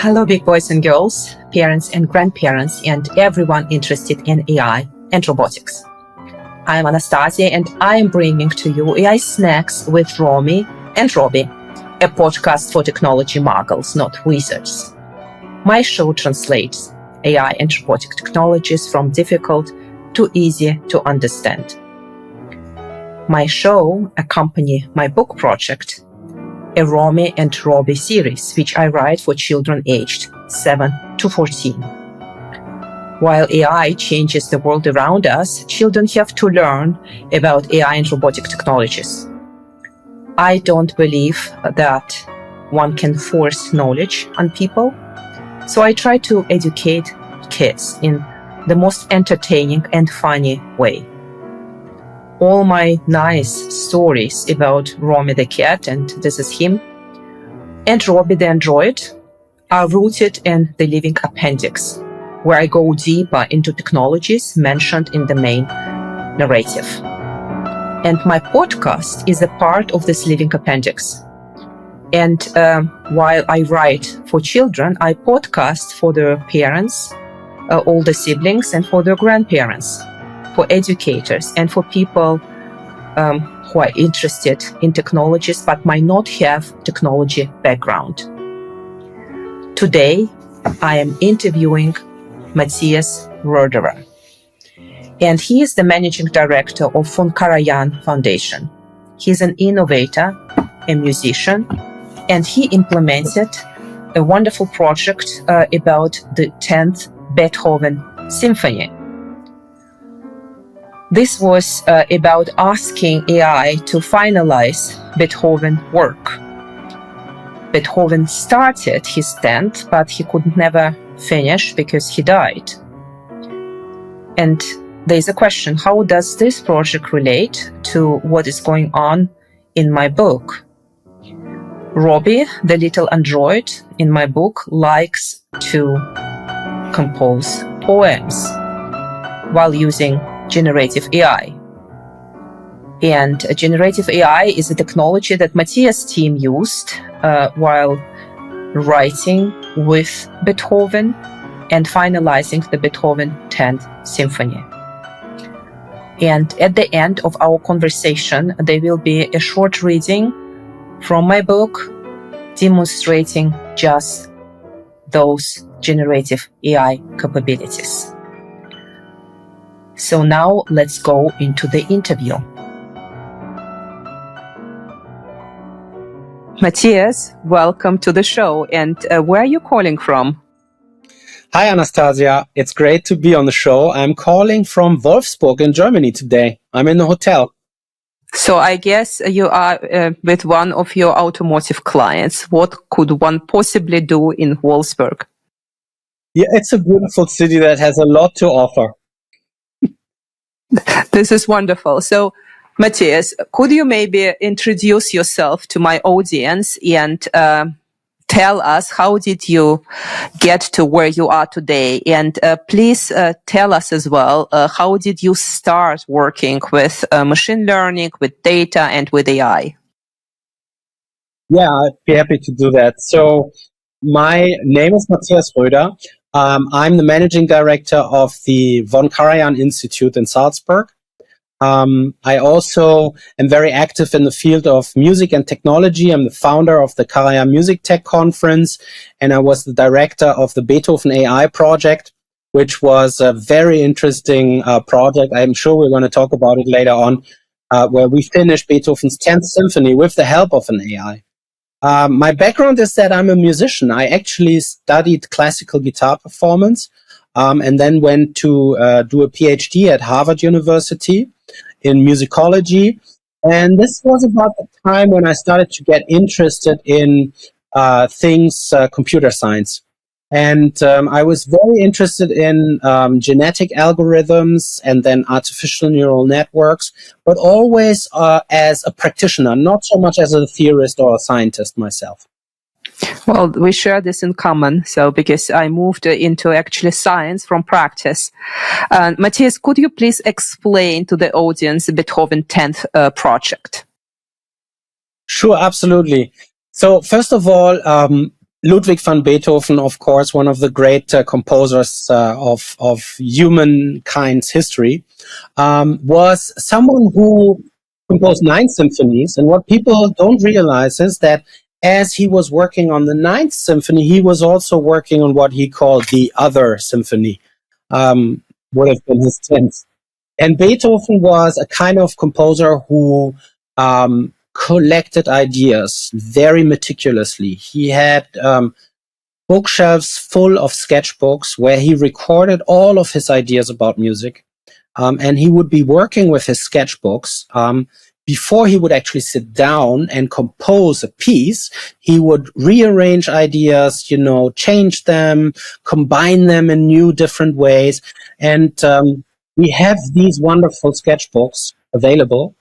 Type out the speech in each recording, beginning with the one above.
Hello, big boys and girls, parents and grandparents, and everyone interested in AI and robotics. I'm Anastassia, and I am bringing to you AI Snacks with Romy and Roby, a podcast for technology muggles, not wizards. My show translates AI and robotic technologies from difficult to easy to understand. My show accompanies my book project, a Romy and Roby series, which I write for children aged 7 to 14. While AI changes the world around us, children have to learn about AI and robotic technologies. I don't believe that one can force knowledge on people, so I try to educate kids in the most entertaining and funny way. All my nice stories about Romy the cat, and this is him, and Roby the android are rooted in the living appendix, where I go deeper into technologies mentioned in the main narrative. And my podcast is a part of this living appendix. And while I write for children, I podcast for their parents, older siblings, and for their grandparents, for educators, and for people who are interested in technologies but might not have technology background. Today, I am interviewing Matthias Röder, and he is the managing director of Karajan Foundation. He's an innovator, a musician, and he implemented a wonderful project about the 10th Beethoven Symphony. This was about asking AI to finalize Beethoven's work. Beethoven started his 10th, but he could never finish because he died. And there's a question, how does this project relate to what is going on in my book? Roby, the little android in my book, likes to compose poems while using generative AI. And generative AI is a technology that Matthias' team used while writing with Beethoven and finalizing the Beethoven 10th Symphony. And at the end of our conversation, there will be a short reading from my book demonstrating just those generative AI capabilities. So now let's go into the interview. Matthias, welcome to the show. And where are you calling from? Hi, Anastassia. It's great to be on the show. I'm calling from Wolfsburg in Germany today. I'm in the hotel. So I guess you are with one of your automotive clients. What could one possibly do in Wolfsburg? Yeah, it's a beautiful city that has a lot to offer. This is wonderful. So, Matthias, could you maybe introduce yourself to my audience and tell us how did you get to where you are today? And please tell us as well, how did you start working with machine learning, with data, and with AI? Yeah, I'd be happy to do that. So my name is Matthias Röder. I'm the managing director of the von Karajan Institute in Salzburg. I also am very active in the field of music and technology. I'm the founder of the Karajan Music Tech Conference, and I was the director of the Beethoven AI project, which was a very interesting project. I'm sure we're going to talk about it later on, where we finished Beethoven's 10th Symphony with the help of an AI. My background is that I'm a musician. I actually studied classical guitar performance and then went to do a PhD at Harvard University in musicology. And this was about the time when I started to get interested in computer science. And I was very interested in genetic algorithms and then artificial neural networks, but always as a practitioner, not so much as a theorist or a scientist myself. Well, we share this in common. So, because I moved into actually science from practice. Matthias, could you please explain to the audience the Beethoven 10th project? Sure, absolutely. So first of all, Ludwig van Beethoven, of course, one of the great composers of humankind's history, was someone who composed 9 symphonies. And what people don't realize is that as he was working on the 9th symphony, he was also working on what he called the other symphony, would have been his 10th. And Beethoven was a kind of composer who collected ideas very meticulously. He had bookshelves full of sketchbooks where he recorded all of his ideas about music. And he would be working with his sketchbooks. Before he would actually sit down and compose a piece, he would rearrange ideas, change them, combine them in new, different ways. And we have these wonderful sketchbooks available,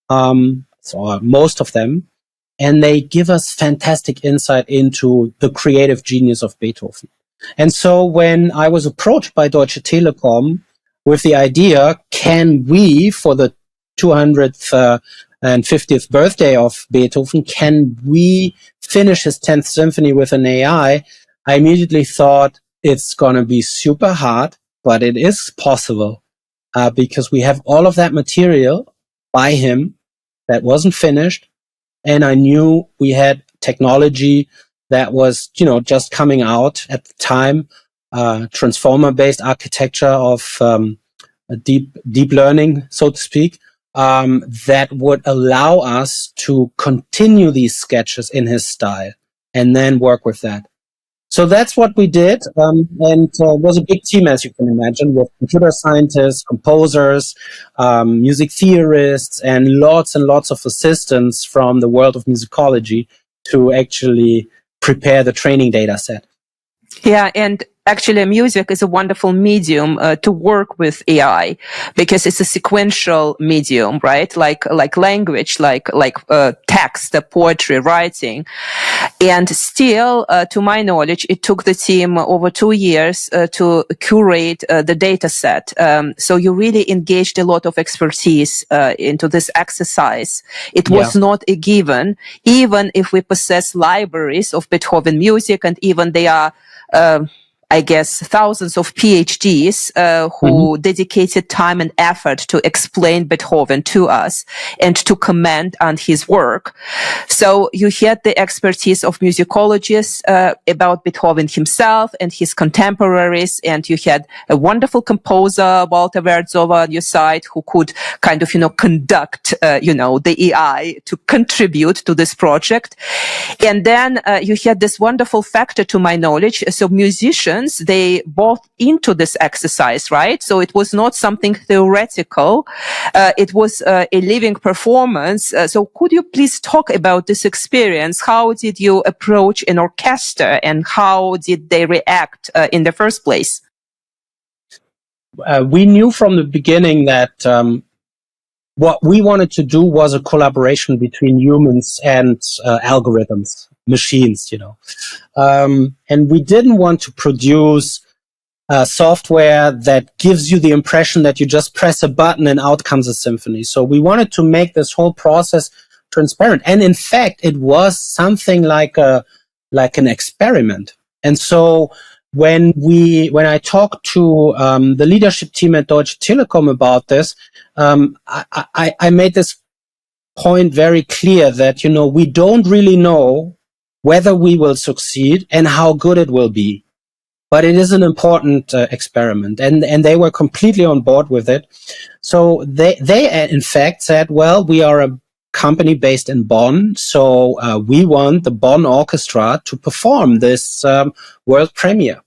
so most of them, and they give us fantastic insight into the creative genius of Beethoven. And so when I was approached by Deutsche Telekom with the idea, can we, for the 200th and 50th birthday of Beethoven, can we finish his 10th symphony with an AI? I immediately thought it's going to be super hard, but it is possible because we have all of that material by him that wasn't finished. And I knew we had technology that was, just coming out at the time, transformer-based architecture of deep learning, so to speak, that would allow us to continue these sketches in his style and then work with that. So that's what we did, and it was a big team, as you can imagine, with computer scientists, composers, music theorists, and lots of assistants from the world of musicology to actually prepare the training data set. Yeah, and actually music is a wonderful medium to work with AI because it's a sequential medium, right? Like language, like text, poetry, writing. And still, to my knowledge, it took the team over 2 years to curate the data set. So you really engaged a lot of expertise into this exercise. It was not a given, even if we possess libraries of Beethoven music, and even they are I guess, thousands of PhDs who dedicated time and effort to explain Beethoven to us and to comment on his work. So you had the expertise of musicologists about Beethoven himself and his contemporaries, and you had a wonderful composer, Walter Wertzower, on your side, who could kind of, conduct, the AI to contribute to this project. And then you had this wonderful factor, to my knowledge. So musicians, they bought into this exercise, right? So it was not something theoretical. It was a living performance. So could you please talk about this experience? How did you approach an orchestra and how did they react in the first place? We knew from the beginning that what we wanted to do was a collaboration between humans and algorithms, machines, and we didn't want to produce software that gives you the impression that you just press a button and out comes a symphony. So we wanted to make this whole process transparent. And in fact, it was something like an experiment. And so when I talked to the leadership team at Deutsche Telekom about this, I made this point very clear that, we don't really know whether we will succeed and how good it will be. But it is an important experiment, and they were completely on board with it. So they in fact said, well, we are a company based in Bonn, so we want the Bonn Orchestra to perform this world premiere.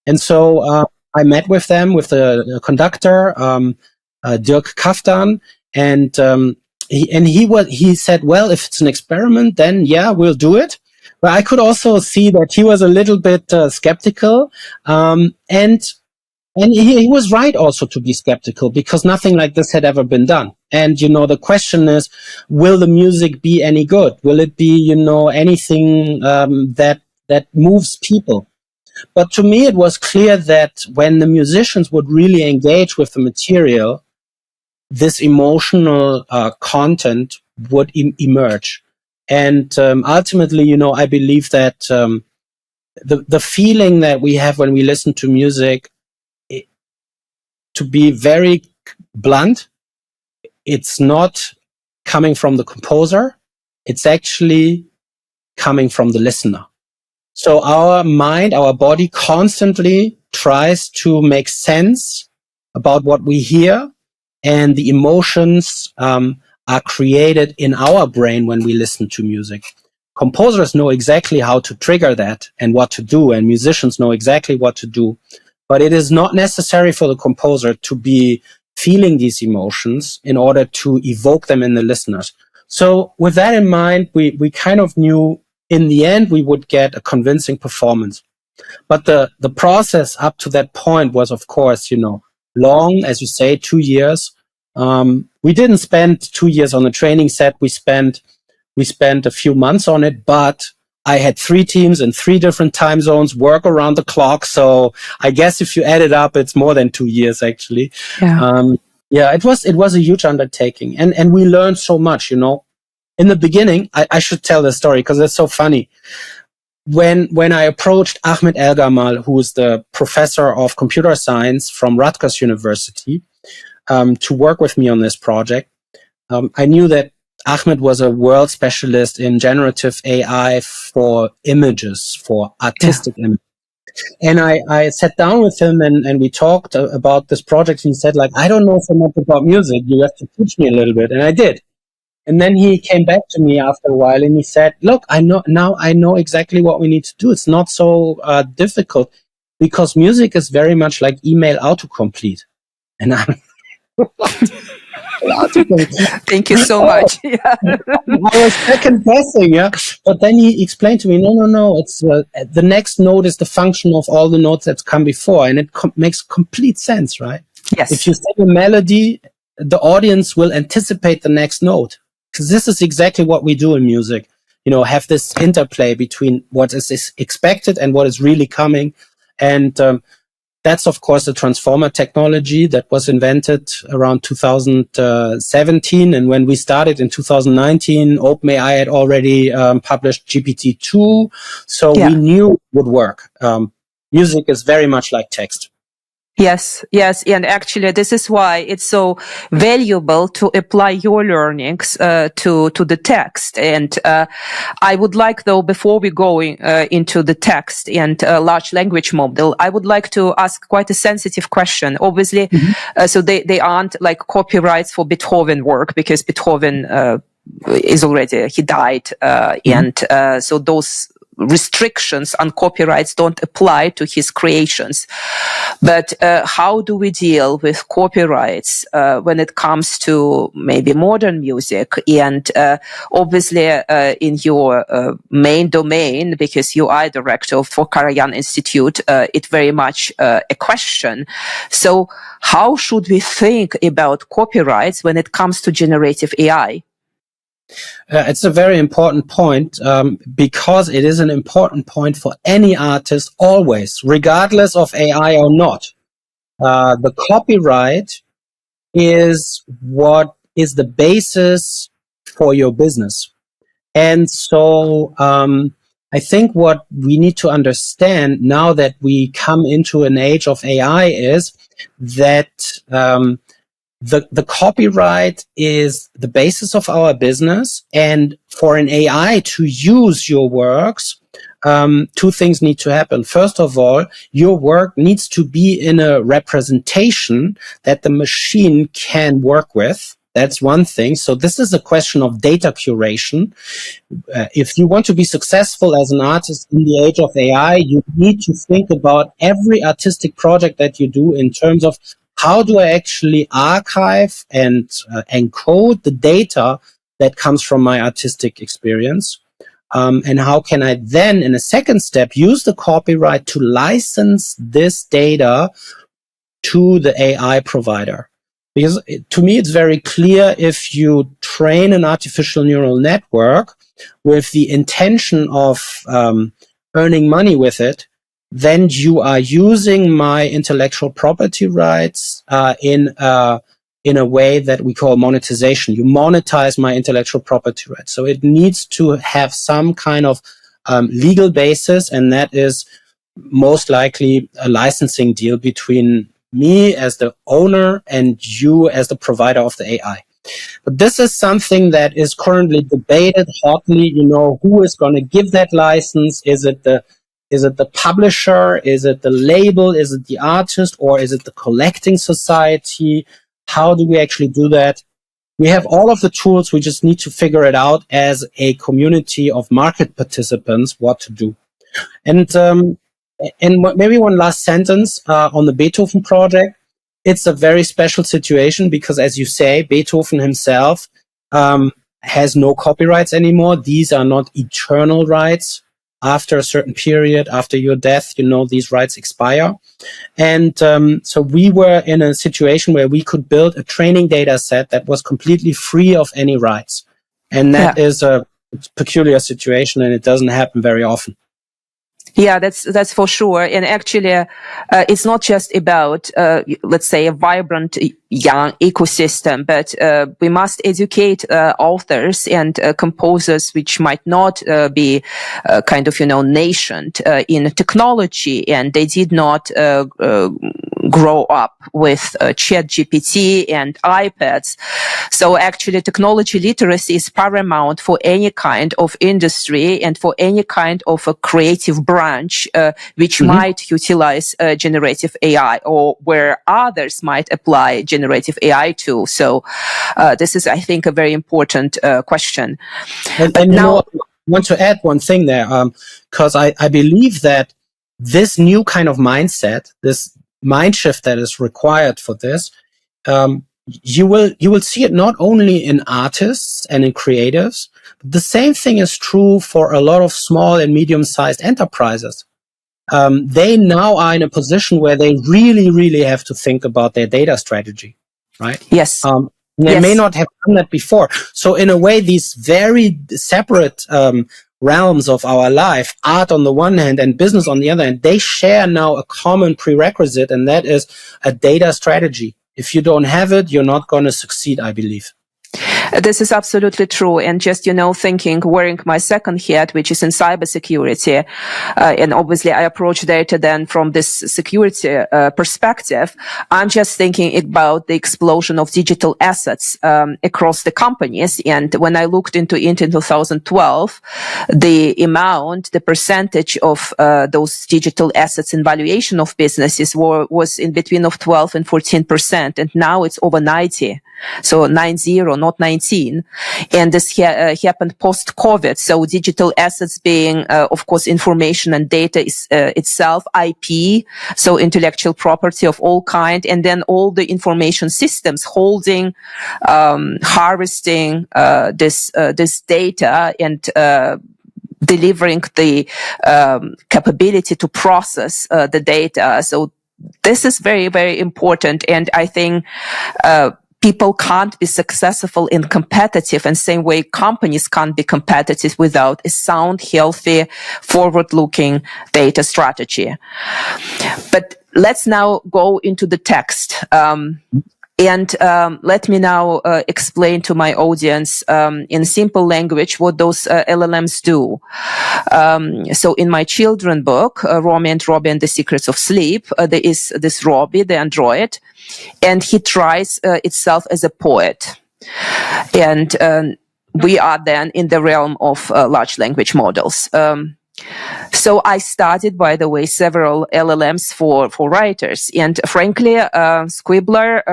And so I met with them, with the conductor, Dirk Kaftan, and he said, well, if it's an experiment, then yeah, we'll do it. But I could also see that he was a little bit skeptical, and he was right also to be skeptical because nothing like this had ever been done. And the question is, will the music be any good? Will it be anything that moves people? But to me, it was clear that when the musicians would really engage with the material, this emotional content would emerge. And ultimately, I believe that the feeling that we have when we listen to music, to be very blunt, it's not coming from the composer, it's actually coming from the listener. So our mind, our body constantly tries to make sense about what we hear, and the emotions are created in our brain when we listen to music. Composers know exactly how to trigger that and what to do, and musicians know exactly what to do. But it is not necessary for the composer to be feeling these emotions in order to evoke them in the listeners. So with that in mind, we kind of knew in the end we would get a convincing performance. But the process up to that point was, of course, long, as you say, 2 years. We didn't spend 2 years on the training set. We spent a few months on it, but I had 3 teams in 3 different time zones, work around the clock. So I guess if you add it up, it's more than 2 years actually. Yeah. It was a huge undertaking, and we learned so much, In the beginning, I should tell the story because it's so funny. When I approached Ahmed El-Gamal, who is the professor of computer science from Rutgers University, to work with me on this project, I knew that Ahmed was a world specialist in generative AI for images, for artistic images. And I sat down with him and we talked about this project. And he said, I don't know so much about music. You have to teach me a little bit. And I did. And then he came back to me after a while and he said, look, I know exactly what we need to do. It's not so difficult because music is very much like email autocomplete. And I'm Thank you so much. Yeah. I was second guessing, yeah. But then he explained to me, no, it's the next note is the function of all the notes that's come before, and it makes complete sense, right? Yes. If you sing a melody, the audience will anticipate the next note, because this is exactly what we do in music. Have this interplay between what is expected and what is really coming, and that's, of course, the transformer technology that was invented around 2017. And when we started in 2019, OpenAI had already published GPT-2. So we knew it would work. Music is very much like text. Yes. And actually, this is why it's so valuable to apply your learnings to the text. And I would like, though, before we go into the text and large language model, I would like to ask quite a sensitive question. Obviously, so they aren't like copyrights for Beethoven work, because Beethoven is already, he died. And so those restrictions on copyrights don't apply to his creations. But how do we deal with copyrights when it comes to maybe modern music? And obviously in your main domain, because you are director for Karajan Institute, it's very much a question. So how should we think about copyrights when it comes to generative AI? It's a very important point because it is an important point for any artist always, regardless of AI or not. The copyright is what is the basis for your business. And so I think what we need to understand now that we come into an age of AI is that the copyright is the basis of our business, and for an AI to use your works, 2 things need to happen. First of all, your work needs to be in a representation that the machine can work with. That's one thing. So this is a question of data curation. If you want to be successful as an artist in the age of AI, you need to think about every artistic project that you do in terms of how do I actually archive and encode the data that comes from my artistic experience? And how can I then, in a second step, use the copyright to license this data to the AI provider? Because to me, it's very clear, if you train an artificial neural network with the intention of earning money with it, then you are using my intellectual property rights in a way that we call monetization. You monetize my intellectual property rights. So it needs to have some kind of legal basis, and that is most likely a licensing deal between me as the owner and you as the provider of the AI. But this is something that is currently debated hotly. Who is going to give that license? Is it the publisher? Is it the label? Is it the artist? Or is it the collecting society? How do we actually do that? We have all of the tools. We just need to figure it out as a community of market participants what to do. And maybe one last sentence on the Beethoven project. It's a very special situation because, as you say, Beethoven himself has no copyrights anymore. These are not eternal rights. After a certain period, after your death, these rights expire. And so we were in a situation where we could build a training data set that was completely free of any rights. And that is a peculiar situation, and it doesn't happen very often. Yeah, that's for sure. And actually, it's not just about, let's say, a vibrant young ecosystem, but we must educate authors and composers which might not be kind of, nascent in technology, and they did not grow up with ChatGPT and iPads. So actually, technology literacy is paramount for any kind of industry and for any kind of a creative branch which might utilize generative AI, or where others might apply generative AI to. So this is, I think, a very important question. And now, I want to add one thing there, because I believe that this new kind of mindset, this mind shift that is required for this, you will see it not only in artists and in creatives, but the same thing is true for a lot of small and medium-sized enterprises. They now are in a position where they really, really have to think about their data strategy, right? Yes. They may not have done that before. So in a way, these very separate realms of our life, art on the one hand and business on the other hand, they share now a common prerequisite, and that is a data strategy. If you don't have it, you're not going to succeed, I believe. This is absolutely true. And just, thinking, wearing my second hat, which is in cybersecurity, and obviously I approach data then from this security perspective, I'm just thinking about the explosion of digital assets across the companies. And when I looked into it in 2012, the percentage of those digital assets in valuation of businesses was in between of 12 and 14%. And now it's over 90. So 90, not 19. And this happened post-COVID. So digital assets being, of course, information and data is itself, IP, so intellectual property of all kind, and then all the information systems holding, harvesting this data and delivering the capability to process the data. So this is very, very important. And I think people can't be successful and competitive, and same way companies can't be competitive without a sound, healthy, forward-looking data strategy. But let's now go into the text. And let me now explain to my audience in simple language what those LLMs do. So in my children book, Romy and Roby and the Secrets of Sleep, there is this Roby, the android, and he tries itself as a poet. And we are then in the realm of large language models. So I studied, by the way, several LLMs for writers. And frankly, Scribbler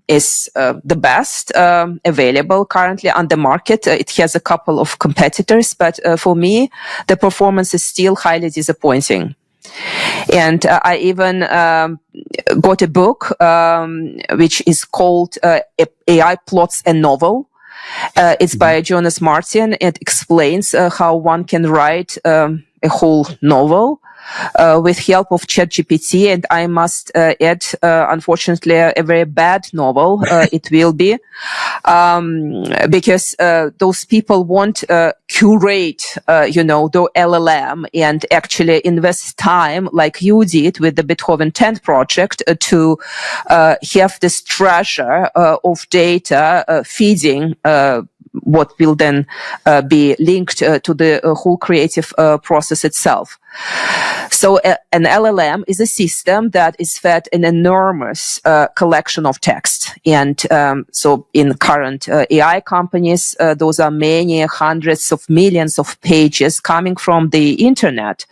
is the best available currently on the market. It has a couple of competitors, but for me, the performance is still highly disappointing. And I even got a book which is called AI Plots a Novel. It's by Jonas Martin. It explains how one can write a whole novel with help of ChatGPT, and I must add, unfortunately, a very bad novel it will be, because those people won't curate, the LLM and actually invest time like you did with the Beethoven 10 project to have this treasure of data feeding what will then be linked to the whole creative process itself. So an LLM is a system that is fed an enormous collection of text. And so in current AI companies, those are many hundreds of millions of pages coming from the internet.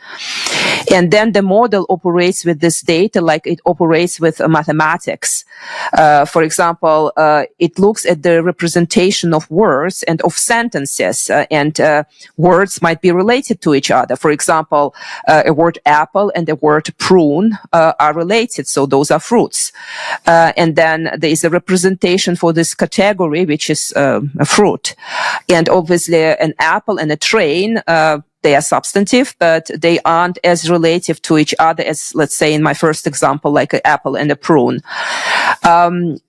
And then the model operates with this data like it operates with mathematics. For example, it looks at the representation of words and of sentences, and words might be related to each other. For example, a word apple and a word prune are related, so those are fruits. And then there is a representation for this category, which is a fruit. And obviously an apple and a train, they are substantive, but they aren't as relative to each other as, let's say, in my first example, like an apple and a prune. And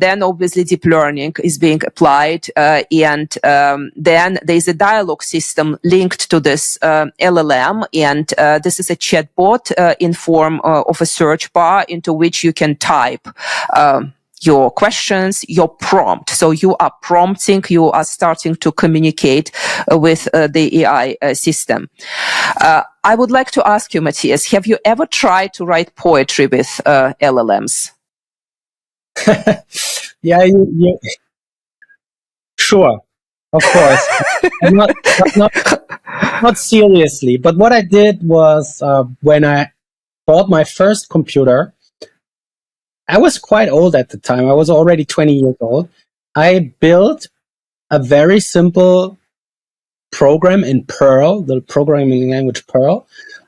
then obviously deep learning is being applied, and then there's a dialogue system linked to this LLM, and this is a chatbot in form of a search bar into which you can type your questions, your prompt. So you are prompting, you are starting to communicate with the AI system. I would like to ask you, Matthias, have you ever tried to write poetry with LLMs? Yeah, sure, of course. not seriously, but what I did was when I bought my first computer, I was quite old at the time. I was already 20 years old. I built a very simple program in Perl, the programming language Perl,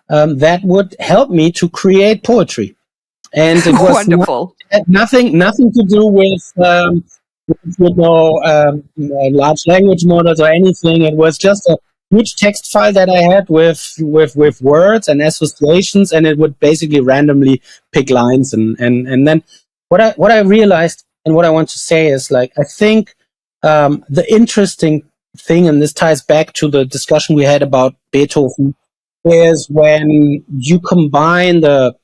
that would help me to create poetry. And it was wonderful. Nothing to do with large language models or anything. It was just a huge text file that I had with words and associations, and it would basically randomly pick lines. And then what I realized and what I want to say is, like, I think the interesting thing, and this ties back to the discussion we had about Beethoven, is when you combine the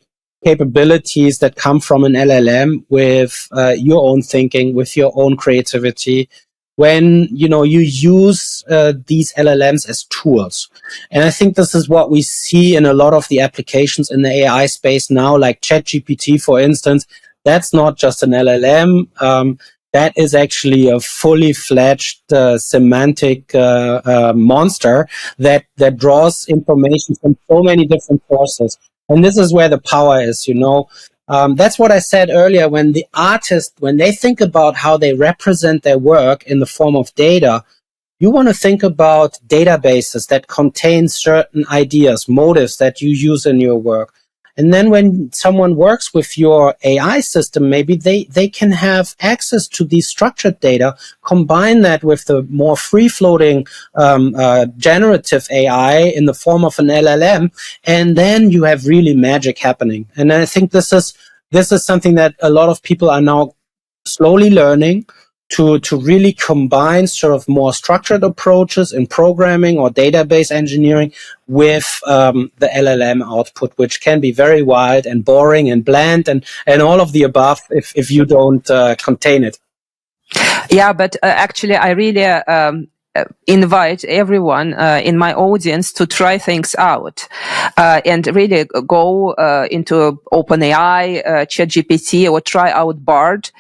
capabilities that come from an LLM with your own thinking, with your own creativity, when you use these LLMs as tools. And I think this is what we see in a lot of the applications in the AI space now, like ChatGPT, for instance. That's not just an LLM. That is actually a fully fledged semantic monster that draws information from so many different sources. And this is where the power is, That's what I said earlier. When the artist, when they think about how they represent their work in the form of data, you want to think about databases that contain certain ideas, motives that you use in your work. And then when someone works with your AI system, maybe they can have access to these structured data, combine that with the more free-floating generative AI in the form of an LLM, and then you have really magic happening. And I think this is something that a lot of people are now slowly learning, to really combine sort of more structured approaches in programming or database engineering with the LLM output, which can be very wild and boring and bland and all of the above if you don't contain it. Yeah, but actually I really invite everyone in my audience to try things out and really go into OpenAI, ChatGPT, or try out Bard.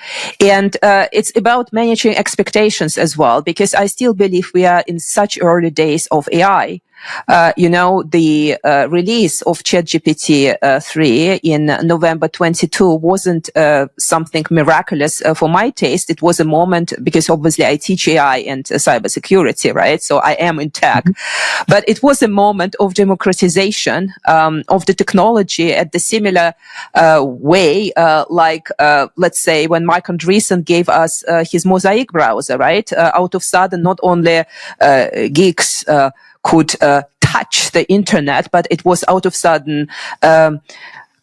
And it's about managing expectations as well, because I still believe we are in such early days of AI. The release of ChatGPT 3 in November 22 wasn't something miraculous for my taste. It was a moment, because obviously I teach AI and cybersecurity, right? So I am in tech. Mm-hmm. But it was a moment of democratization of the technology at the similar way, let's say when Mark Andreessen gave us his Mosaic browser, right? Out of sudden, not only geeks could touch the internet, but it was out of sudden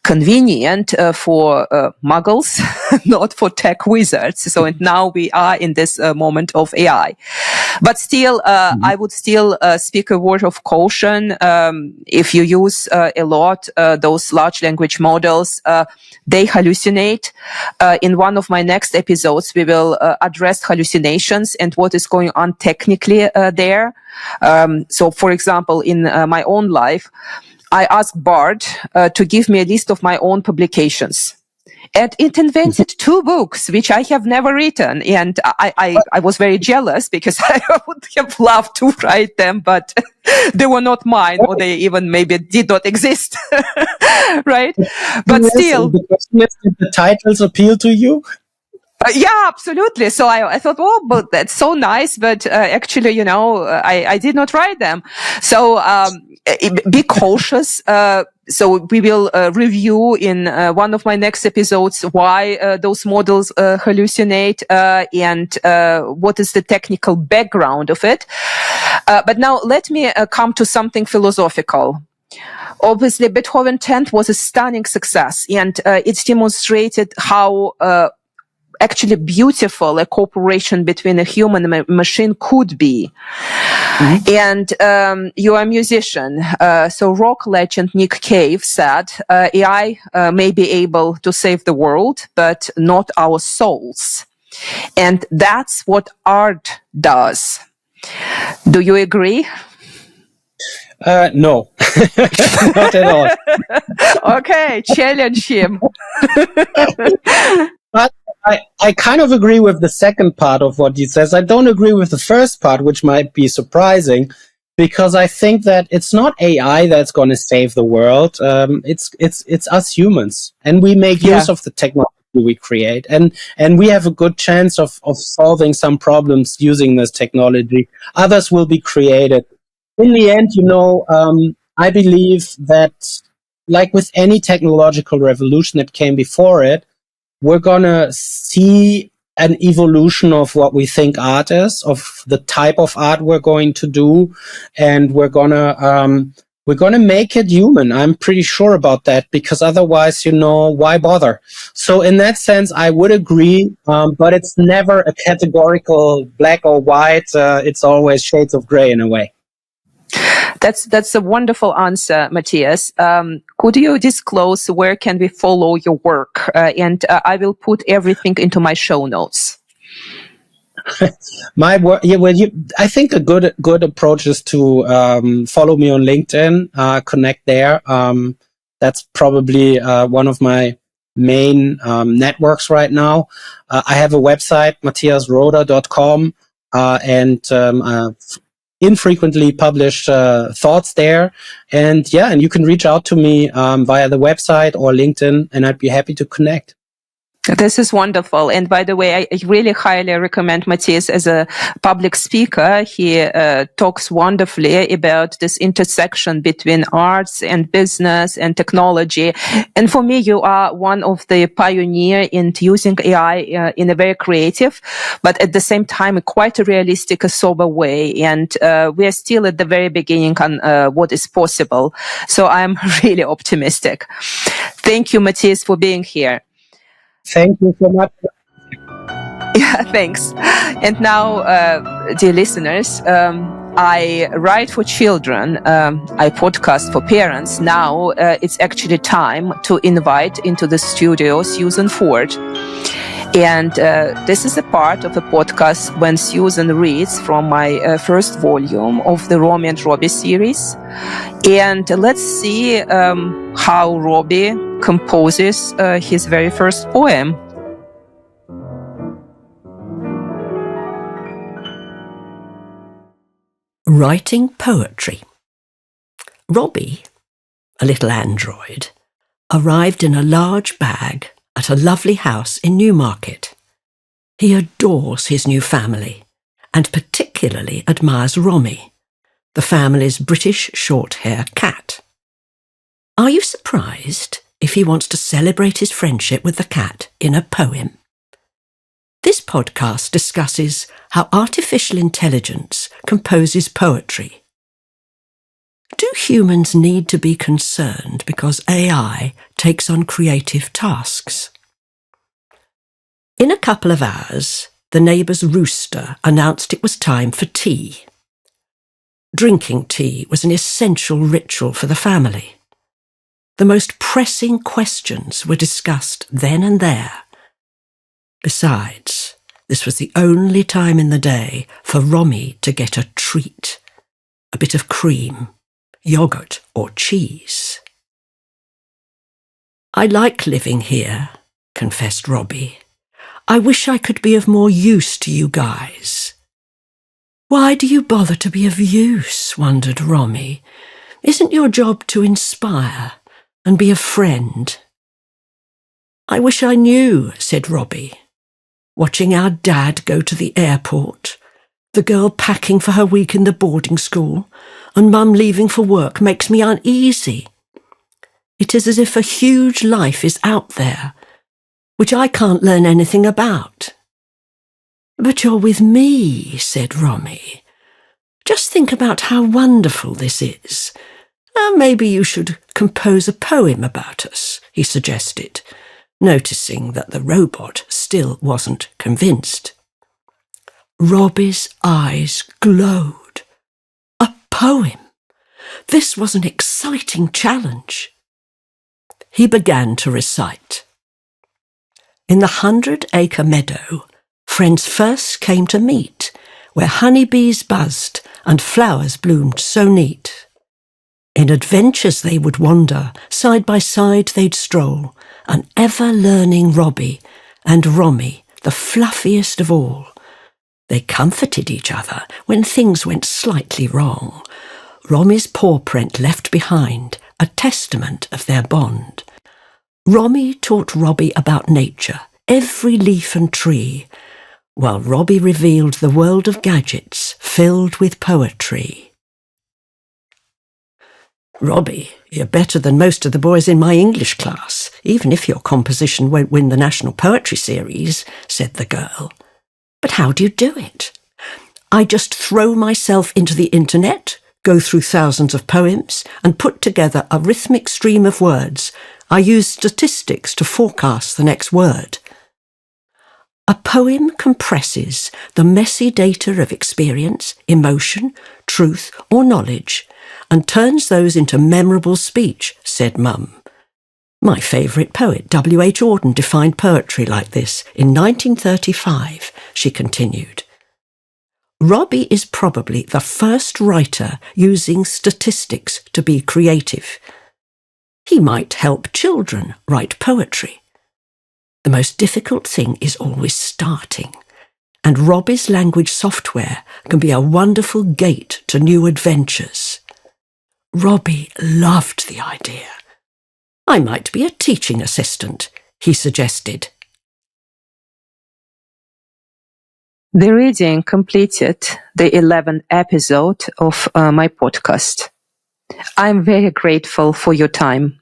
convenient for muggles, not for tech wizards. So and now we are in this moment of AI. But still, I would still speak a word of caution. If you use a lot those large language models, they hallucinate. In one of my next episodes, we will address hallucinations and what is going on technically there. So, for example, in my own life, I asked Bard to give me a list of my own publications. And it invented 2 books, which I have never written. And I was very jealous because I would have loved to write them, but they were not mine, or they even maybe did not exist. Right? But still. The question is, did the titles appeal to you? Yeah, absolutely. So I thought, oh, but that's so nice. But actually, I did not write them. So be cautious. So we will review in one of my next episodes why those models hallucinate and what is the technical background of it. But now let me come to something philosophical. Obviously, Beethoven 10th was a stunning success, and it's demonstrated how actually beautiful a cooperation between a human and a machine could be. Mm-hmm. And you are a musician. So rock legend Nick Cave said, AI may be able to save the world, but not our souls. And that's what art does. Do you agree? No, not at all. Okay, challenge him. But I kind of agree with the second part of what he says. I don't agree with the first part, which might be surprising, because I think that it's not AI that's going to save the world. It's us humans, and we make use of the technology we create, and we have a good chance of solving some problems using this technology. Others will be created. In the end, I believe that, like with any technological revolution that came before it, we're going to see an evolution of what we think art is, of the type of art we're going to do, and we're going to make it human. I'm pretty sure about that, because otherwise, why bother? So in that sense, I would agree, but it's never a categorical black or white. It's always shades of gray in a way. That's a wonderful answer, Matthias. Could you disclose where can we follow your work? And I will put everything into my show notes. My work, I think a good approach is to follow me on LinkedIn, connect there. That's probably one of my main networks right now. I have a website, matthiasröder.com, and infrequently published thoughts there, and you can reach out to me via the website or LinkedIn, and I'd be happy to connect. This is wonderful. And by the way, I really highly recommend Matthias as a public speaker. He talks wonderfully about this intersection between arts and business and technology. And for me, you are one of the pioneers in using AI in a very creative, but at the same time, quite a realistic, sober way. And we are still at the very beginning on what is possible. So I'm really optimistic. Thank you, Matthias, for being here. Thank you so much. Yeah, thanks. And now, dear listeners, I write for children. I podcast for parents. Now it's actually time to invite into the studio Susan Ford. And this is a part of a podcast when Susan reads from my first volume of the Romy and Roby series. And let's see how Roby composes his very first poem. Writing poetry. Roby, a little android, arrived in a large bag at a lovely house in Newmarket. He adores his new family and particularly admires Romy, the family's British short-hair cat. Are you surprised if he wants to celebrate his friendship with the cat in a poem? This podcast discusses how artificial intelligence composes poetry. Do humans need to be concerned because AI takes on creative tasks? In a couple of hours, the neighbour's rooster announced it was time for tea. Drinking tea was an essential ritual for the family. The most pressing questions were discussed then and there. Besides, this was the only time in the day for Romy to get a treat, a bit of cream, yoghurt or cheese. "I like living here," confessed Roby. "I wish I could be of more use to you guys." "Why do you bother to be of use?" wondered Romy. "Isn't your job to inspire and be a friend?" "I wish I knew," said Roby. "Watching our dad go to the airport, the girl packing for her week in the boarding school, and Mum leaving for work makes me uneasy. It is as if a huge life is out there, which I can't learn anything about." "But you're with me," said Romy. "Just think about how wonderful this is. Maybe you should compose a poem about us," he suggested, noticing that the robot still wasn't convinced. Roby's eyes glowed. A poem! This was an exciting challenge. He began to recite. "In the 100-acre meadow, friends first came to meet, where honeybees buzzed and flowers bloomed so neat. In adventures they would wander, side by side they'd stroll, an ever-learning Roby and Romy, the fluffiest of all. They comforted each other when things went slightly wrong. Romy's paw print left behind, a testament of their bond. Romy taught Roby about nature, every leaf and tree, while Roby revealed the world of gadgets filled with poetry." "Roby, you're better than most of the boys in my English class, even if your composition won't win the National Poetry Series," said the girl. "But how do you do it?" "I just throw myself into the internet, go through thousands of poems, and put together a rhythmic stream of words. I use statistics to forecast the next word." A poem compresses the messy data of experience, emotion, truth, or knowledge, and turns those into memorable speech, said Mum. "My favourite poet, W.H. Auden, defined poetry like this in 1935, she continued. Roby is probably the first writer using statistics to be creative. He might help children write poetry. The most difficult thing is always starting, and Roby's language software can be a wonderful gate to new adventures. Roby loved the idea. I might be a teaching assistant, he suggested. The reading completed the 11th episode of my podcast. I'm very grateful for your time.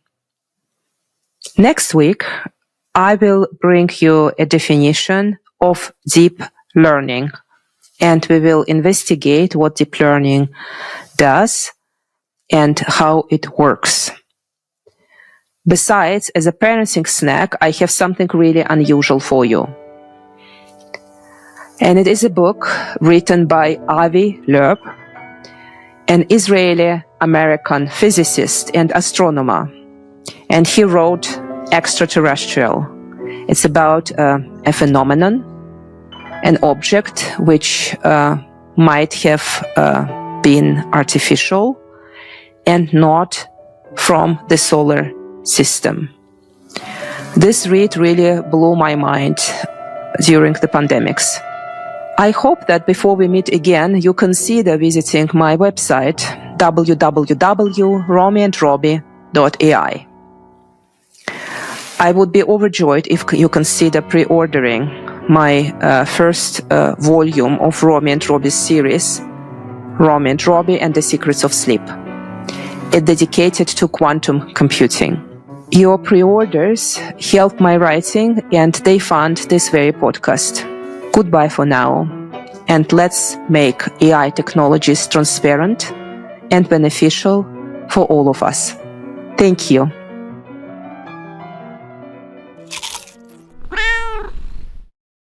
Next week, I will bring you a definition of deep learning, and we will investigate what deep learning does and how it works. Besides, as a parenting snack, I have something really unusual for you. And it is a book written by Avi Loeb, an Israeli-American physicist and astronomer. And he wrote Extraterrestrial. It's about a phenomenon, an object which might have been artificial and not from the solar system. This read really blew my mind during the pandemics. I hope that before we meet again, you consider visiting my website, www.romyandroby.ai. I would be overjoyed if you consider pre-ordering my first volume of Romy and Roby's series, Romy and Roby and the Secrets of Sleep. It's dedicated to quantum computing. Your pre-orders help my writing and they fund this very podcast. Goodbye for now, and let's make AI technologies transparent and beneficial for all of us. Thank you.